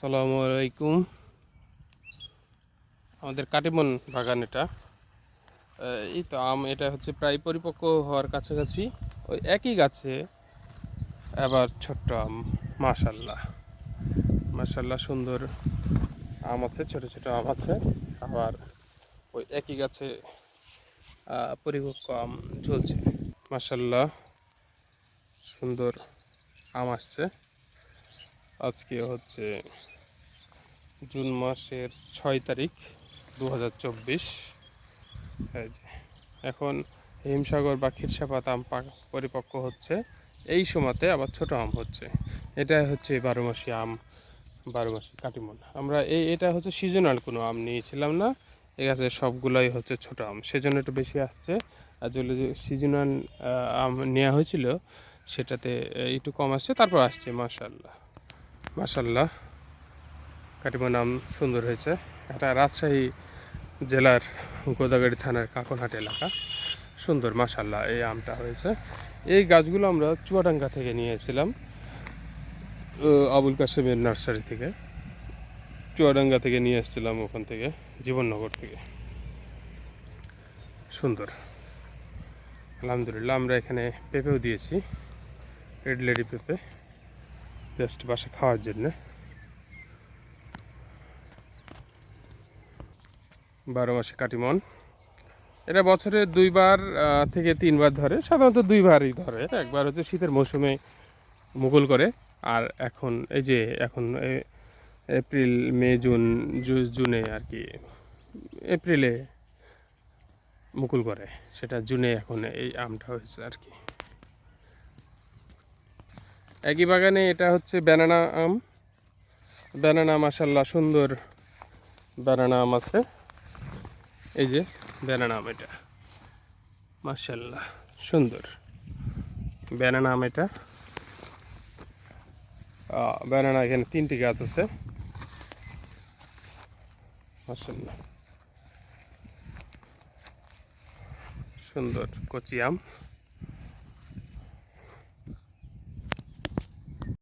আসসালামু আলাইকুম। আমাদের কাটিমন বাগান এটা। এই তো আম, এটা হচ্ছে প্রায় পরিপক্ক হওয়ার কাছাকাছি। ওই একই গাছে আবার ছোট্ট আম। মাশাল্লাহ মাশাল্লাহ, সুন্দর আম আছে, ছোট ছোট আম আছে। আবার ওই একই গাছে পরিপক্ক আম ঝুলছে। মাশাল্লাহ, সুন্দর আম আসছে। আজকে হচ্ছে জুন মাসের 6 তারিখ 2024। এই যে এখন হিমসাগর বা ক্ষীরসাপাত আম পরিপক্ক হচ্ছে। এই সময়তে আবার ছোট আম হচ্ছে। এটাই হচ্ছে বারোমাসি আম, বারোমাসি কাটিমন। আমরা এটা হচ্ছে সিজনাল কোনো আম নিয়েছিলাম না। এই গাছে সবগুলাই হচ্ছে ছোট আম, সেজন্য একটু বেশি আসছে। আর যদি সিজনাল আম নেওয়া হয়েছিল সেটাতে একটু কম আসছে, তারপর আসছে। মাশাল্লাহ মাশাল্লাহ, কাটিমন আম সুন্দর হয়েছে। এটা রাজশাহী জেলার গোদাগাড়ি থানার কাকনহাট এলাকা। সুন্দর মাশাল্লাহ এই আমটা হয়েছে। এই গাছগুলো আমরা চুয়াডাঙ্গা থেকে নিয়েছিলাম, আবুল কাশেমের নার্সারি থেকে। চুয়াডাঙ্গা থেকে নিয়ে এসেছিলাম, ওখান থেকে, জীবননগর থেকে। সুন্দর আলহামদুলিল্লাহ। আমরা এখানে পেঁপেও দিয়েছি, রেড লেডি পেঁপে, জাস্ট বাসা খাওয়ার জন্য। 12 মাসে কাটিমন। এটা বছরে 2বার থেকে 3বার ধরে, সাধারণত 2বারই ধরে। একবার হচ্ছে শীতের মৌসুমে মুকুল করে, আর এখন এই যে এখন এপ্রিল মে জুন, জুনে আর কি, এপ্রিলে মুকুল করে, সেটা জুনে এখন এই আমটা হয়েছে আর কি। একই বাগানে এটা হচ্ছে ব্যানানা আম। ব্যানানা মাশাল্লাহ সুন্দর ব্যানানা আম আছে। এই যে ব্যানানা আম, এটা মাশাল্লাহ সুন্দর ব্যানানা আম। এটা ব্যানানা এখানে 3টি গাছ আছে। মাশাল্লাহ সুন্দর কচি আম।